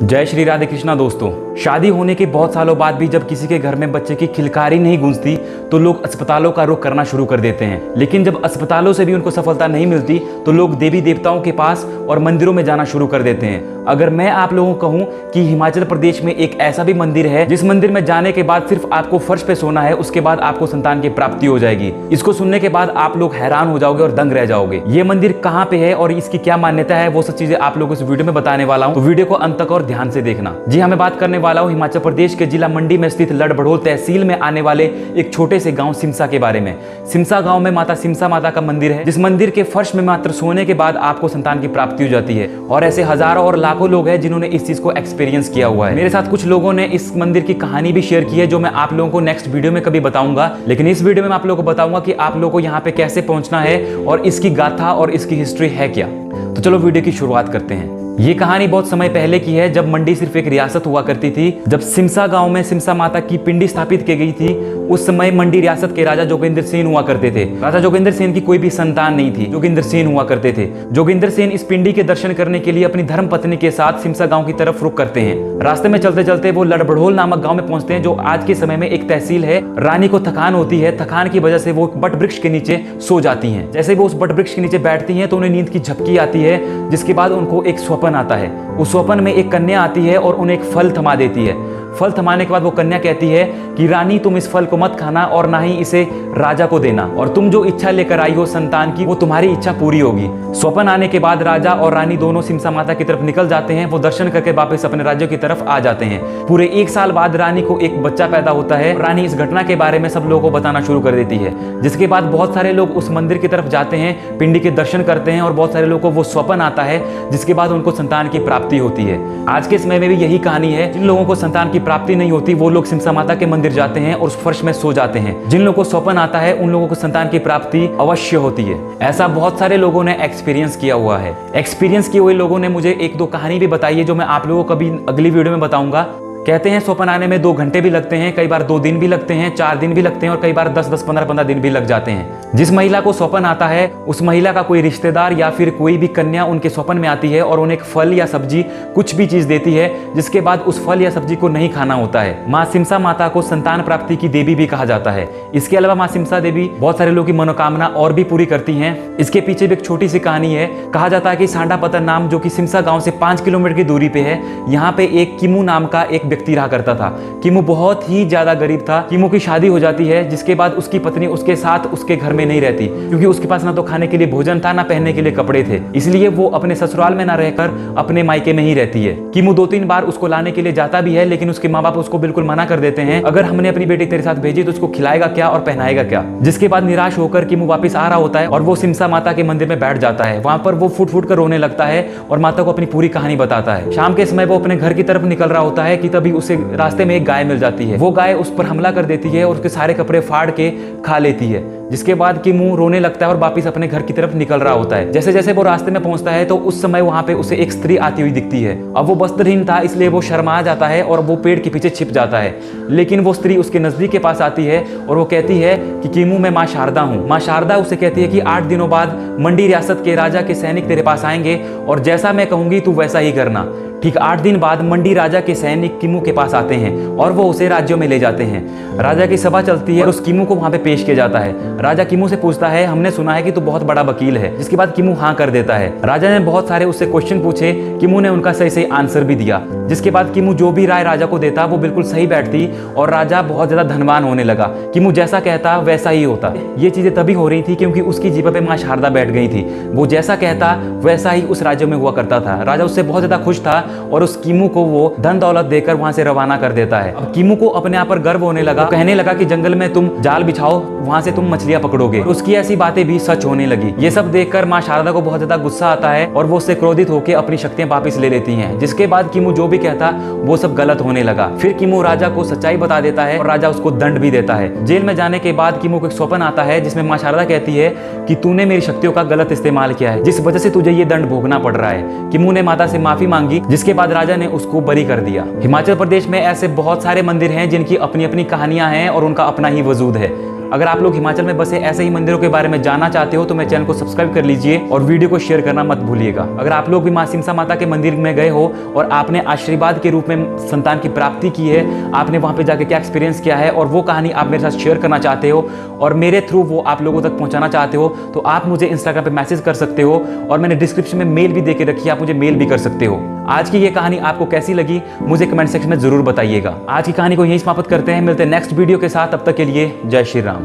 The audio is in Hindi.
जय श्री राधे कृष्णा दोस्तों। शादी होने के बहुत सालों बाद भी जब किसी के घर में बच्चे की खिलकारी नहीं गूंजती तो लोग अस्पतालों का रुख करना शुरू कर देते हैं। लेकिन जब अस्पतालों से भी उनको सफलता नहीं मिलती तो लोग देवी देवताओं के पास और मंदिरों में जाना शुरू कर देते हैं। अगर मैं आप लोगों को कहूं कि हिमाचल प्रदेश में एक ऐसा भी मंदिर है जिस मंदिर में जाने के बाद सिर्फ आपको फर्श पे सोना है, उसके बाद आपको संतान की प्राप्ति हो जाएगी। इसको सुनने के बाद आप लोग हैरान हो जाओगे और दंग रह जाओगे। ये मंदिर कहाँ पे है और इसकी क्या मान्यता है, वो सब चीजें आप लोगों को इस वीडियो में बताने वाला हूँ, तो वीडियो को अंत तक और ध्यान से देखना। जी हाँ, मैं बात करने वाला हूँ हिमाचल प्रदेश के जिला मंडी में स्थित लड़भड़ोल तहसील में आने वाले एक छोटे से गांव सिमसा के बारे में। सिमसा गांव में माता सिमसा माता का मंदिर है, जिस मंदिर के फर्श में मात्र सोने के बाद आपको संतान की प्राप्ति हो जाती है। और ऐसे हजारों और लाखों लोग हैं जिन्होंने इस चीज को एक्सपीरियंस किया हुआ है। मेरे साथ कुछ लोगों ने इस मंदिर की कहानी भी शेयर की है, जो मैं आप लोगों को नेक्स्ट वीडियो में कभी बताऊंगा। लेकिन इस वीडियो में मैं आप लोगों को बताऊंगा कि आप लोगों को यहाँ पे कैसे पहुंचना है और इसकी गाथा और इसकी हिस्ट्री है क्या। तो चलो वीडियो की शुरुआत करते हैं। ये कहानी बहुत समय पहले की है, जब मंडी सिर्फ एक रियासत हुआ करती थी। जब सिमसा गांव में सिमसा माता की पिंडी स्थापित की गई थी, उस समय मंडी रियासत के राजा जोगिंदर सेन हुआ करते थे। राजा जोगिंदर सेन की कोई भी संतान नहीं थी, जोगिंदर सेन हुआ करते थे। जोगिंदर सेन इस पिंडी के दर्शन करने के लिए अपनी धर्म पत्नी के साथ सिमसा गांव की तरफ रुख करते हैं। रास्ते में चलते चलते वो लड़भड़ोल नामक गांव में पहुंचते हैं, जो आज के समय में एक तहसील है। रानी को थकान होती है, थकान की वजह से वो बट वृक्ष के नीचे सो जाती हैं। जैसे वो उस बट वृक्ष के नीचे बैठती हैं तो उन्हें नींद की झपकी आती है, जिसके बाद उनको एक स्वप्न आता है। उस स्वप्न में एक कन्या आती है और उन्हें एक फल थमा देती है। फल थमाने के बाद वो कन्या कहती है कि रानी, तुम इस फल को मत खाना और ना ही इसे राजा को देना, और तुम जो इच्छा लेकर आई हो संतान की, वो तुम्हारी इच्छा पूरी होगी। स्वप्न आने के बाद राजा और रानी दोनों सिमसा माता की तरफ निकल जाते हैं। वो दर्शन करके वापस अपने राज्य की तरफ आ जाते हैं। पूरे 1 साल बाद रानी को एक बच्चा पैदा होता है। रानी इस घटना के बारे में सब लोगों को बताना शुरू कर देती है, जिसके बाद बहुत सारे लोग उस मंदिर की तरफ जाते हैं, पिंडी के दर्शन करते हैं और बहुत सारे लोगों को वो स्वप्न आता है, जिसके बाद उनको संतान की प्राप्ति होती है। आज के समय में भी यही कहानी है। जिन लोगों को संतान की प्राप्ति नहीं होती वो लोग सिमसा माता के मंदिर जाते हैं और उस फर्श में सो जाते हैं। जिन लोगों को स्वप्न आता है उन लोगों को संतान की प्राप्ति अवश्य होती है। ऐसा बहुत सारे लोगों ने एक्सपीरियंस किया हुआ है। एक्सपीरियंस किए हुए लोगों ने मुझे 1-2 कहानी भी बताई है, जो मैं आप लोगों को कभी अगली वीडियो में बताऊंगा। कहते हैं स्वप्न आने में 2 घंटे भी लगते हैं, कई बार 2 दिन भी लगते हैं, 4 दिन भी लगते हैं और कई बार 10-10, 15-15 दिन भी लग जाते हैं। जिस महिला को स्वप्न आता है उस महिला का कोई रिश्तेदार या फिर कोई भी कन्या उनके स्वप्न में आती है और उन्हें एक फल या सब्जी, कुछ भी चीज देती है, जिसके बाद उस फल या सब्जी को नहीं खाना होता है। माँ सिमसा माता को संतान प्राप्ति की देवी भी कहा जाता है। इसके अलावा माँ सिमसा देवी बहुत सारे लोगों की मनोकामना और भी पूरी करती हैं। इसके पीछे भी एक छोटी सी कहानी है। कहा जाता है कि सांडा पतन नाम, जो कि सिमसा गाँव से 5 किलोमीटर की दूरी पे है, यहाँ पे एक किमू नाम का एक व्यक्ति रहा करता था। किमू बहुत ही ज्यादा गरीब था। किमू की शादी हो जाती है, जिसके बाद उसकी पत्नी उसके साथ उसके घर में नहीं रहती, क्योंकि उसके पास ना तो खाने के लिए भोजन था, ना पहनने के लिए कपड़े थे। इसलिए वो अपने ससुराल में ना रहकर अपने मायके में ही रहती है। किमू 2-3 बार उसको लाने के लिए जाता भी है, लेकिन उसके माँ बाप उसको बिल्कुल मना कर देते हैं। अगर हमने अपनी बेटी तेरे साथ भेजी तो उसको खिलाएगा क्या और पहनाएगा क्या। जिसके बाद निराश होकर किमू वापस आ रहा होता है और वो सिमसा माता के मंदिर में बैठ जाता है। वहां पर वो फूट फूट कर रोने लगता है और माता को अपनी पूरी कहानी बताता है। शाम के समय वो अपने घर की तरफ निकल रहा होता है कि तभी उसे रास्ते में एक गाय मिल जाती है। वो गाय उस पर हमला कर देती है और उसके सारे कपड़े फाड़ के खा लेती है। जिसके बाद किमू रोने लगता है और वापस अपने घर की तरफ निकल रहा होता है। जैसे जैसे वो रास्ते में पहुंचता है तो उस समय वहां पे उसे एक स्त्री आती हुई दिखती है। अब वो वस्त्रहीन था, इसलिए वो शर्मा जाता है और वो पेड़ के पीछे छिप जाता है। लेकिन वो स्त्री उसके नजदीक के पास आती है और वो कहती है कि किमू, मैं माँ शारदा हूँ। माँ शारदा उसे कहती है कि 8 दिनों बाद मंडी रियासत के राजा के सैनिक तेरे पास आएंगे और जैसा मैं कहूंगी तू वैसा ही करना। ठीक 8 दिन बाद मंडी राजा के सैनिक किमू के पास आते हैं और वो उसे राज्यों में ले जाते हैं। राजा की सभा चलती है और उस किमू को वहां पे पेश किया जाता है। राजा किमू से पूछता है, हमने सुना है कि तू बहुत बड़ा वकील है। जिसके बाद किमू हाँ कर देता है। राजा ने बहुत सारे उससे क्वेश्चन पूछे, किमू ने उनका सही सही आंसर भी दिया। जिसके बाद किमू जो भी राय राजा को देता वो बिल्कुल सही बैठती और राजा बहुत ज्यादा धनवान होने लगा। किमू जैसा कहता वैसा ही होता। ये चीजें तभी हो रही थी क्योंकि उसकी जीभ पे माँ शारदा बैठ गई थी। वो जैसा कहता वैसा ही उस राज्य में हुआ करता था। राजा उससे बहुत ज्यादा खुश था और उस किमू को वो धन दौलत देकर वहां से रवाना कर देता है। अब किमू को अपने आप पर गर्व होने लगा। कहने लगा कि जंगल में तुम जाल बिछाओ, वहां से तुम मछलियां पकड़ोगे। उसकी ऐसी बातें भी सच होने लगी। ये सब देखकर माँ शारदा को बहुत ज्यादा गुस्सा आता है और वो उससे क्रोधित होकर अपनी शक्तियां वापस ले लेती हैं। जिसके बाद किमू जो भी कहता वो सब गलत होने लगा। फिर किमू राजा को सच्चाई बता देता है और राजा उसको दंड भी देता है। जेल में जाने के बाद किमू को एक स्वप्न आता है, जिसमें माँ शारदा कहती है कि तूने मेरी शक्तियों का गलत इस्तेमाल किया है, जिस वजह से तुझे ये दंड भोगना पड़ रहा है। किमू ने माता से माफी मांगी, जिसके बाद राजा ने उसको बरी कर दिया। हिमाचल प्रदेश में ऐसे बहुत सारे मंदिर हैं जिनकी अपनी अपनी कहानियां हैं और उनका अपना ही वजूद है। अगर आप लोग हिमाचल में बसे ऐसे ही मंदिरों के बारे में जानना चाहते हो तो मेरे चैनल को सब्सक्राइब कर लीजिए और वीडियो को शेयर करना मत भूलिएगा। अगर आप लोग भी माँ सिमसा माता के मंदिर में गए हो और आपने आशीर्वाद के रूप में संतान की प्राप्ति की है, आपने वहां पे जाके क्या एक्सपीरियंस किया है और वो कहानी आप मेरे साथ शेयर करना चाहते हो और मेरे थ्रू वो आप लोगों तक पहुंचाना चाहते हो, तो आप मुझे इंस्टाग्राम पे मैसेज कर सकते हो और मैंने डिस्क्रिप्शन में मेल भी देके रखी है, आप मुझे मेल भी कर सकते हो। आज की ये कहानी आपको कैसी लगी मुझे कमेंट सेक्शन में जरूर बताइएगा। आज की कहानी को यहीं समाप्त करते हैं, मिलते हैं नेक्स्ट वीडियो के साथ। तब तक के लिए जय श्री राम।